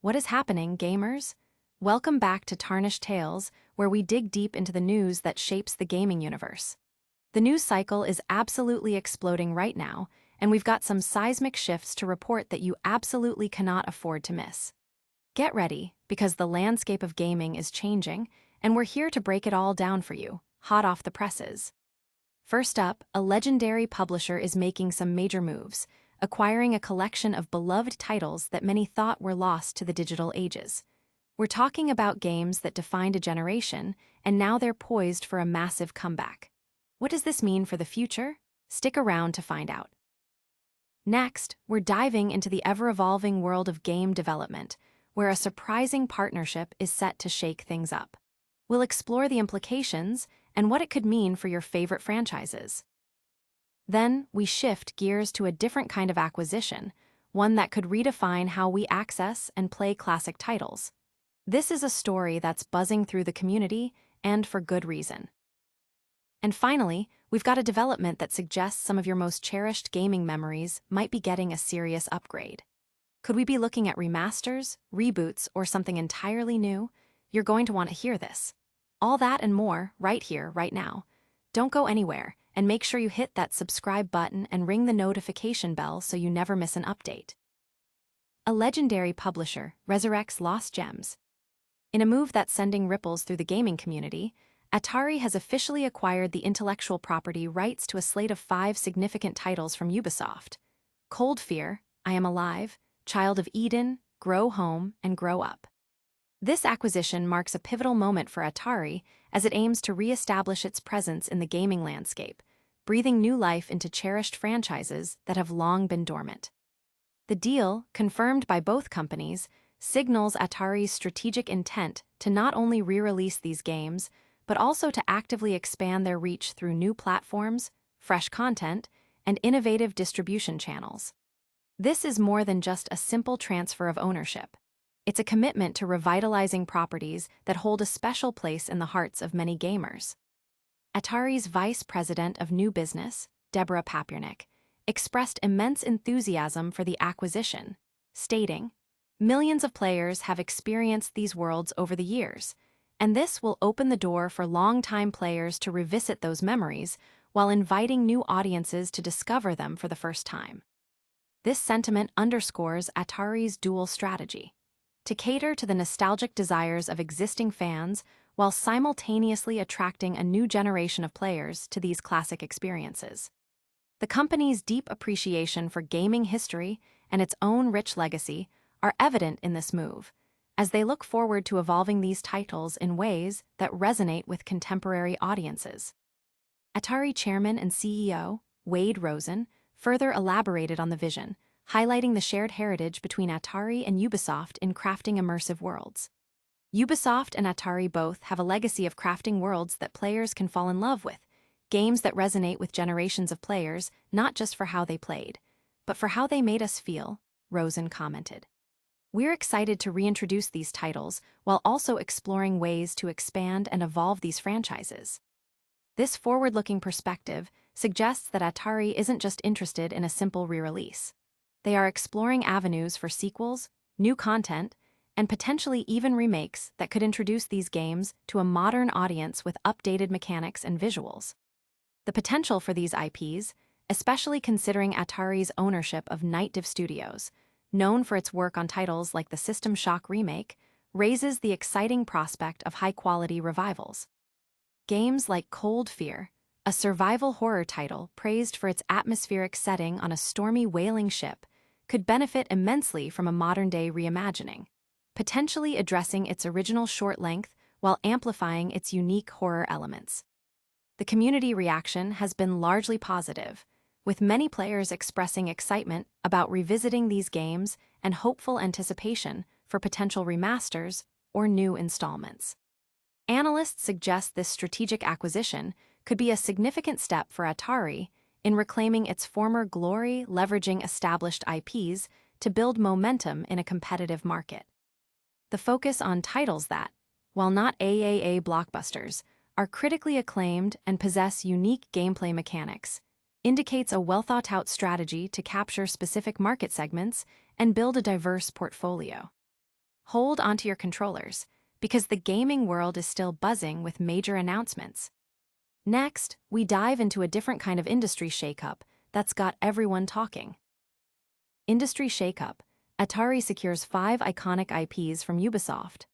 What is happening, gamers? Welcome back to Tarnished Tales, where we dig deep into the news that shapes the gaming universe. The news cycle is absolutely exploding right now, and we've got some seismic shifts to report that you absolutely cannot afford to miss. Get ready, because the landscape of gaming is changing, and we're here to break it all down for you, hot off the presses. First up, a legendary publisher is making some major moves, acquiring a collection of beloved titles that many thought were lost to the digital ages. We're talking about games that defined a generation, and now they're poised for a massive comeback. What does this mean for the future? Stick around to find out. Next, we're diving into the ever-evolving world of game development, where a surprising partnership is set to shake things up. We'll explore the implications and what it could mean for your favorite franchises. Then, we shift gears to a different kind of acquisition, one that could redefine how we access and play classic titles. This is a story that's buzzing through the community, and for good reason. And finally, we've got a development that suggests some of your most cherished gaming memories might be getting a serious upgrade. Could we be looking at remasters, reboots, or something entirely new? You're going to want to hear this. All that and more, right here, right now. Don't go anywhere, and make sure you hit that subscribe button and ring the notification bell so you never miss an update. A legendary publisher resurrects lost gems. In a move that's sending ripples through the gaming community, Atari has officially acquired the intellectual property rights to a slate of 5 significant titles from Ubisoft: Cold Fear, I Am Alive, Child of Eden, Grow Home, and Grow Up. This acquisition marks a pivotal moment for Atari as it aims to re-establish its presence in the gaming landscape, breathing new life into cherished franchises that have long been dormant. The deal, confirmed by both companies, signals Atari's strategic intent to not only re-release these games, but also to actively expand their reach through new platforms, fresh content, and innovative distribution channels. This is more than just a simple transfer of ownership. It's a commitment to revitalizing properties that hold a special place in the hearts of many gamers. Atari's Vice President of New Business, Deborah Papiernik, expressed immense enthusiasm for the acquisition, stating, "Millions of players have experienced these worlds over the years, and this will open the door for longtime players to revisit those memories while inviting new audiences to discover them for the first time." This sentiment underscores Atari's dual strategy: to cater to the nostalgic desires of existing fans while simultaneously attracting a new generation of players to these classic experiences. The company's deep appreciation for gaming history and its own rich legacy are evident in this move, as they look forward to evolving these titles in ways that resonate with contemporary audiences. Atari chairman and CEO, Wade Rosen, further elaborated on the vision, highlighting the shared heritage between Atari and Ubisoft in crafting immersive worlds. Ubisoft and Atari both have a legacy of crafting worlds that players can fall in love with, games that resonate with generations of players not just for how they played, but for how they made us feel, Rosen commented. We're excited to reintroduce these titles while also exploring ways to expand and evolve these franchises. This forward-looking perspective suggests that Atari isn't just interested in a simple re-release. They are exploring avenues for sequels, new content, and potentially even remakes that could introduce these games to a modern audience with updated mechanics and visuals. The potential for these IPs, especially considering Atari's ownership of Nightdive Studios, known for its work on titles like the System Shock remake, raises the exciting prospect of high-quality revivals. Games like Cold Fear, a survival horror title praised for its atmospheric setting on a stormy whaling ship, could benefit immensely from a modern-day reimagining, potentially addressing its original short length while amplifying its unique horror elements. The community reaction has been largely positive, with many players expressing excitement about revisiting these games and hopeful anticipation for potential remasters or new installments. Analysts suggest this strategic acquisition could be a significant step for Atari in reclaiming its former glory, leveraging established IPs to build momentum in a competitive market. The focus on titles that, while not AAA blockbusters, are critically acclaimed and possess unique gameplay mechanics, indicates a well-thought-out strategy to capture specific market segments and build a diverse portfolio. hold onto your controllers, because the gaming world is still buzzing with major announcements. Next, we dive into a different kind of industry shakeup that's got everyone talking. Industry shakeup. Atari secures 5 iconic IPs from Ubisoft.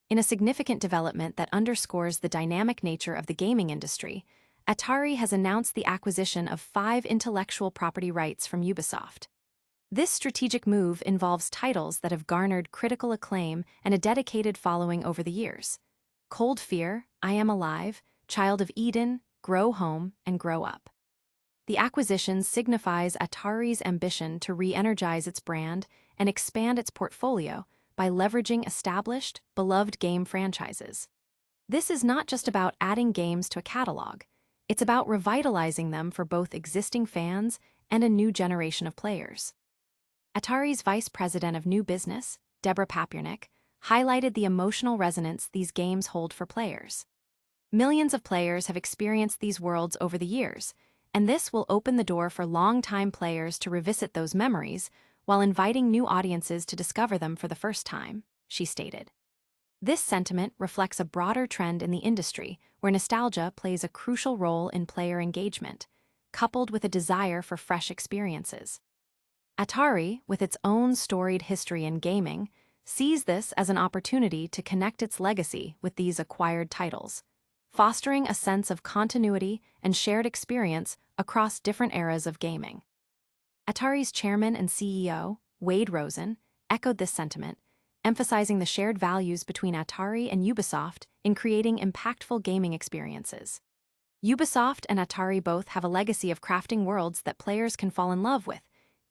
In a significant development that underscores the dynamic nature of the gaming industry, Atari has announced the acquisition of 5 intellectual property rights from Ubisoft. This strategic move involves titles that have garnered critical acclaim and a dedicated following over the years. Cold Fear, I Am Alive, Child of Eden, Grow Home, and Grow Up. The acquisition signifies Atari's ambition to re-energize its brand and expand its portfolio by leveraging established, beloved game franchises. This is not just about adding games to a catalog, it's about revitalizing them for both existing fans and a new generation of players. Atari's Vice President of New Business, Deborah Papiernik, highlighted the emotional resonance these games hold for players. Millions of players have experienced these worlds over the years, and this will open the door for longtime players to revisit those memories while inviting new audiences to discover them for the first time, she stated. This sentiment reflects a broader trend in the industry where nostalgia plays a crucial role in player engagement, coupled with a desire for fresh experiences. Atari, with its own storied history in gaming, sees this as an opportunity to connect its legacy with these acquired titles, fostering a sense of continuity and shared experience across different eras of gaming. Atari's chairman and CEO, Wade Rosen, echoed this sentiment, emphasizing the shared values between Atari and Ubisoft in creating impactful gaming experiences. Ubisoft and Atari both have a legacy of crafting worlds that players can fall in love with,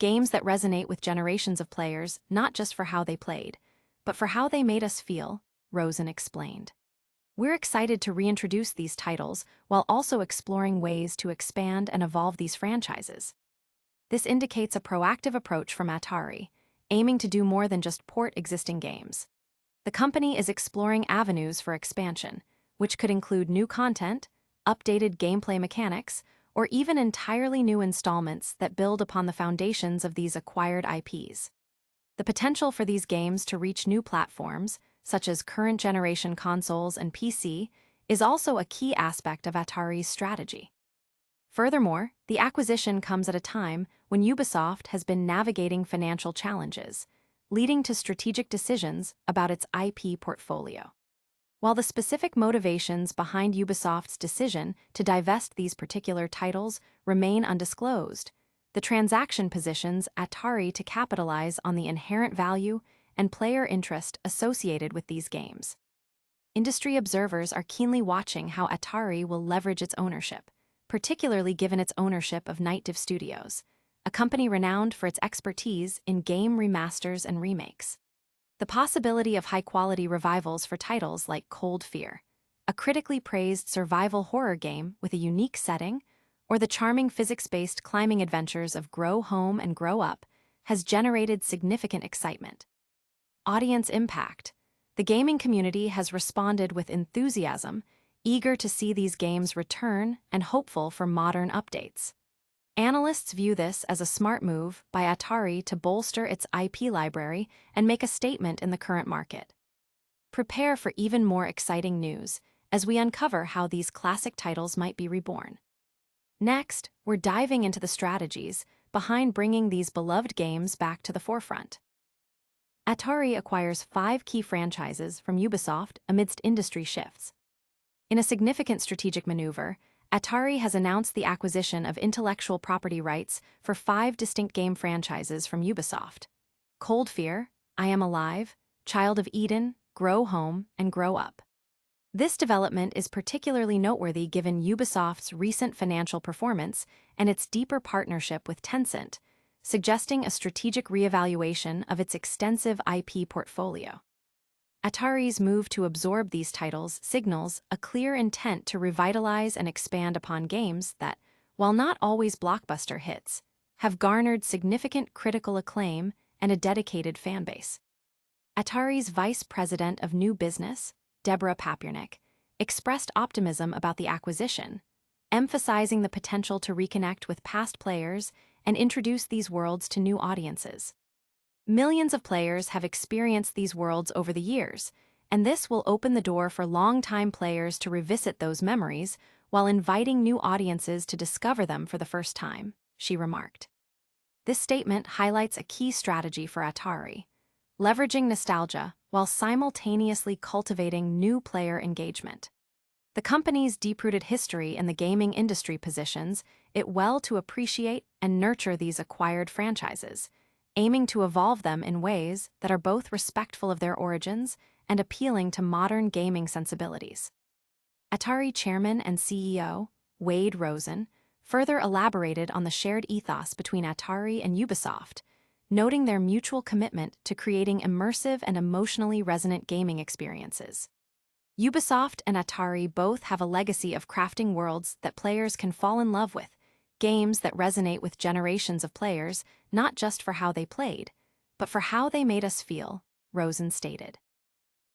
games that resonate with generations of players not just for how they played, but for how they made us feel, Rosen explained. We're excited to reintroduce these titles while also exploring ways to expand and evolve these franchises. This indicates a proactive approach from Atari, aiming to do more than just port existing games. The company is exploring avenues for expansion, which could include new content, updated gameplay mechanics, or even entirely new installments that build upon the foundations of these acquired IPs. The potential for these games to reach new platforms, such as current-generation consoles and PC, is also a key aspect of Atari's strategy. Furthermore, the acquisition comes at a time when Ubisoft has been navigating financial challenges, leading to strategic decisions about its IP portfolio. While the specific motivations behind Ubisoft's decision to divest these particular titles remain undisclosed, the transaction positions Atari to capitalize on the inherent value and player interest associated with these games. Industry observers are keenly watching how Atari will leverage its ownership, particularly given its ownership of Nightdive Studios, a company renowned for its expertise in game remasters and remakes. The possibility of high-quality revivals for titles like Cold Fear, a critically praised survival horror game with a unique setting, or the charming physics-based climbing adventures of Grow Home and Grow Up, has generated significant excitement. Audience impact. The gaming community has responded with enthusiasm, eager to see these games return and hopeful for modern updates. Analysts view this as a smart move by Atari to bolster its IP library and make a statement in the current market. Prepare for even more exciting news as we uncover how these classic titles might be reborn. Next, we're diving into the strategies behind bringing these beloved games back to the forefront. Atari acquires 5 key franchises from Ubisoft amidst industry shifts. In a significant strategic maneuver, Atari has announced the acquisition of intellectual property rights for 5 distinct game franchises from Ubisoft: Cold Fear, I Am Alive, Child of Eden, Grow Home, and Grow Up. This development is particularly noteworthy given Ubisoft's recent financial performance and its deeper partnership with Tencent, suggesting a strategic reevaluation of its extensive IP portfolio. Atari's move to absorb these titles signals a clear intent to revitalize and expand upon games that, while not always blockbuster hits, have garnered significant critical acclaim and a dedicated fanbase. Atari's Vice President of New Business, Deborah Papiernik, expressed optimism about the acquisition, emphasizing the potential to reconnect with past players and introduce these worlds to new audiences. Millions of players have experienced these worlds over the years, and this will open the door for longtime players to revisit those memories while inviting new audiences to discover them for the first time, she remarked. This statement highlights a key strategy for Atari, leveraging nostalgia while simultaneously cultivating new player engagement. The company's deep-rooted history in the gaming industry positions it well to appreciate and nurture these acquired franchises, aiming to evolve them in ways that are both respectful of their origins and appealing to modern gaming sensibilities. Atari chairman and CEO, Wade Rosen, further elaborated on the shared ethos between Atari and Ubisoft, noting their mutual commitment to creating immersive and emotionally resonant gaming experiences. Ubisoft and Atari both have a legacy of crafting worlds that players can fall in love with, games that resonate with generations of players, not just for how they played, but for how they made us feel, Rosen stated.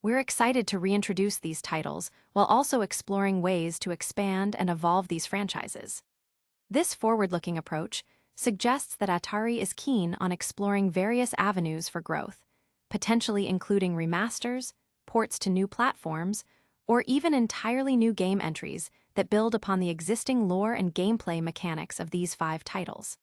We're excited to reintroduce these titles while also exploring ways to expand and evolve these franchises. This forward-looking approach suggests that Atari is keen on exploring various avenues for growth, potentially including remasters, ports to new platforms, or even entirely new game entries that build upon the existing lore and gameplay mechanics of these 5 titles.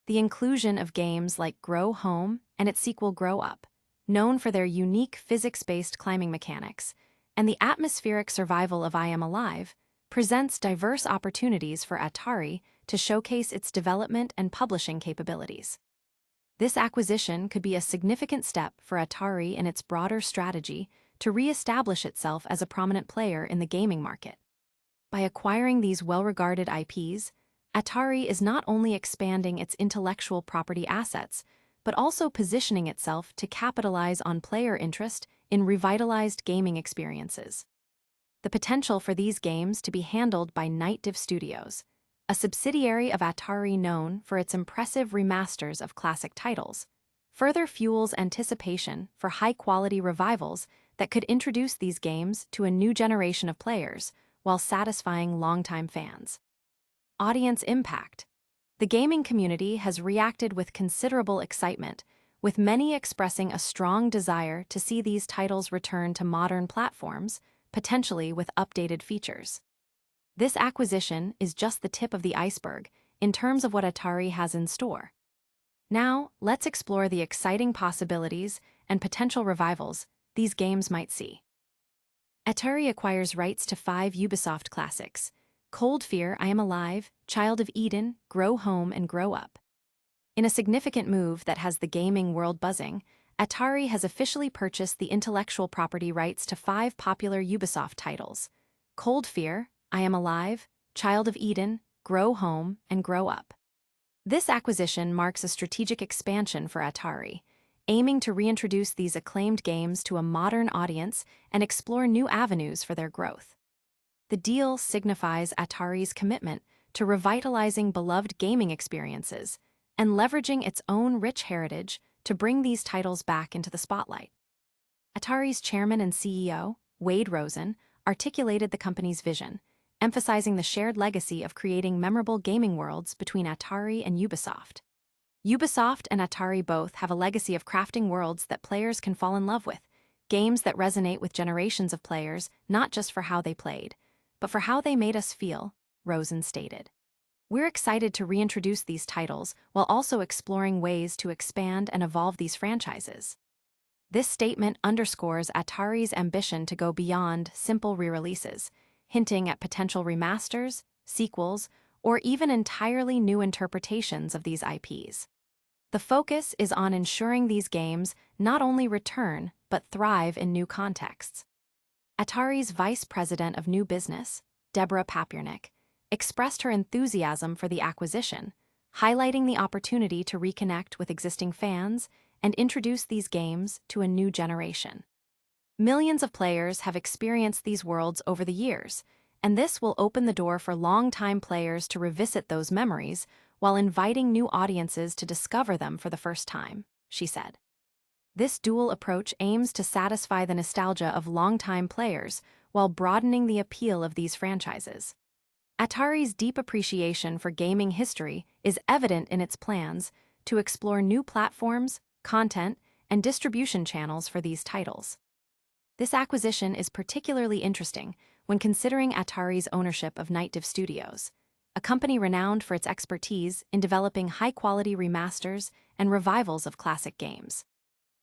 The inclusion of games like Grow Home and its sequel Grow Up, known for their unique physics-based climbing mechanics, and the atmospheric survival of I Am Alive, presents diverse opportunities for Atari to showcase its development and publishing capabilities. This acquisition could be a significant step for Atari in its broader strategy to re-establish itself as a prominent player in the gaming market. By acquiring these well-regarded IPs, Atari is not only expanding its intellectual property assets, but also positioning itself to capitalize on player interest in revitalized gaming experiences. The potential for these games to be handled by Nightdive Studios, a subsidiary of Atari known for its impressive remasters of classic titles, further fuels anticipation for high-quality revivals that could introduce these games to a new generation of players while satisfying longtime fans. Audience impact. The gaming community has reacted with considerable excitement, with many expressing a strong desire to see these titles return to modern platforms, potentially with updated features. This acquisition is just the tip of the iceberg in terms of what Atari has in store. Now, let's explore the exciting possibilities and potential revivals these games might see. Atari acquires rights to 5 Ubisoft classics: Cold Fear, I Am Alive, Child of Eden, Grow Home, and Grow Up. In a significant move that has the gaming world buzzing, Atari has officially purchased the intellectual property rights to 5 popular Ubisoft titles: Cold Fear, I Am Alive, Child of Eden, Grow Home, and Grow Up. This acquisition marks a strategic expansion for Atari, aiming to reintroduce these acclaimed games to a modern audience and explore new avenues for their growth. The deal signifies Atari's commitment to revitalizing beloved gaming experiences and leveraging its own rich heritage to bring these titles back into the spotlight. Atari's chairman and CEO, Wade Rosen, articulated the company's vision, emphasizing the shared legacy of creating memorable gaming worlds between Atari and Ubisoft. Ubisoft and Atari both have a legacy of crafting worlds that players can fall in love with, games that resonate with generations of players not just for how they played, but for how they made us feel, Rosen stated. We're excited to reintroduce these titles while also exploring ways to expand and evolve these franchises. This statement underscores Atari's ambition to go beyond simple re-releases, hinting at potential remasters, sequels, or even entirely new interpretations of these IPs. The focus is on ensuring these games not only return, but thrive in new contexts. Atari's Vice President of New Business, Deborah Papiernik, expressed her enthusiasm for the acquisition, highlighting the opportunity to reconnect with existing fans and introduce these games to a new generation. Millions of players have experienced these worlds over the years, and this will open the door for longtime players to revisit those memories while inviting new audiences to discover them for the first time, she said. This dual approach aims to satisfy the nostalgia of longtime players while broadening the appeal of these franchises. Atari's deep appreciation for gaming history is evident in its plans to explore new platforms, content, and distribution channels for these titles. This acquisition is particularly interesting when considering Atari's ownership of Nightdive Studios, a company renowned for its expertise in developing high-quality remasters and revivals of classic games.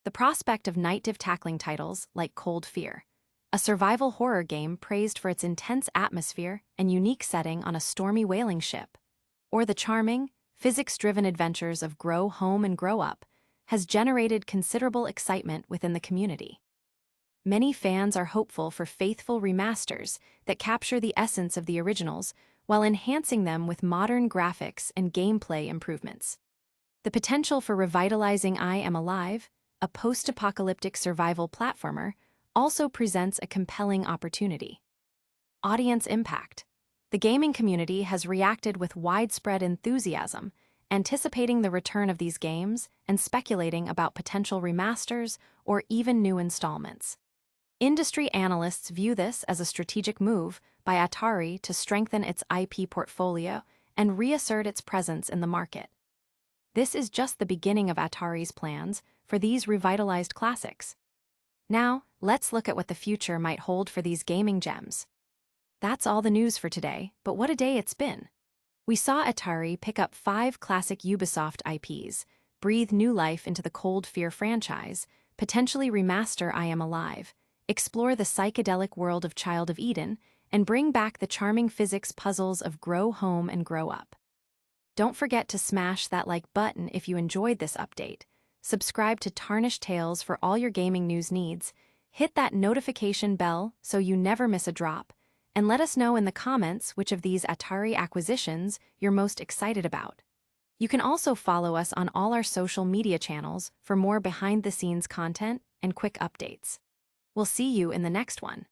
The prospect of Nightdive tackling titles like Cold Fear, a survival horror game praised for its intense atmosphere and unique setting on a stormy whaling ship, or the charming, physics-driven adventures of Grow Home and Grow Up, has generated considerable excitement within the community. Many fans are hopeful for faithful remasters that capture the essence of the originals while enhancing them with modern graphics and gameplay improvements. The potential for revitalizing I Am Alive, a post-apocalyptic survival platformer, also presents a compelling opportunity. Audience impact. The gaming community has reacted with widespread enthusiasm, anticipating the return of these games and speculating about potential remasters or even new installments. Industry analysts view this as a strategic move by Atari to strengthen its IP portfolio and reassert its presence in the market. This is just the beginning of Atari's plans for these revitalized classics. Now, let's look at what the future might hold for these gaming gems. That's all the news for today, but what a day it's been. We saw Atari pick up 5 classic Ubisoft IPs, breathe new life into the Cold Fear franchise, potentially remaster I Am Alive, explore the psychedelic world of Child of Eden, and bring back the charming physics puzzles of Grow Home and Grow Up. Don't forget to smash that like button if you enjoyed this update. Subscribe to Tarnished Tales for all your gaming news needs. Hit that notification bell so you never miss a drop. And let us know in the comments which of these Atari acquisitions you're most excited about. You can also follow us on all our social media channels for more behind-the-scenes content and quick updates. We'll see you in the next one.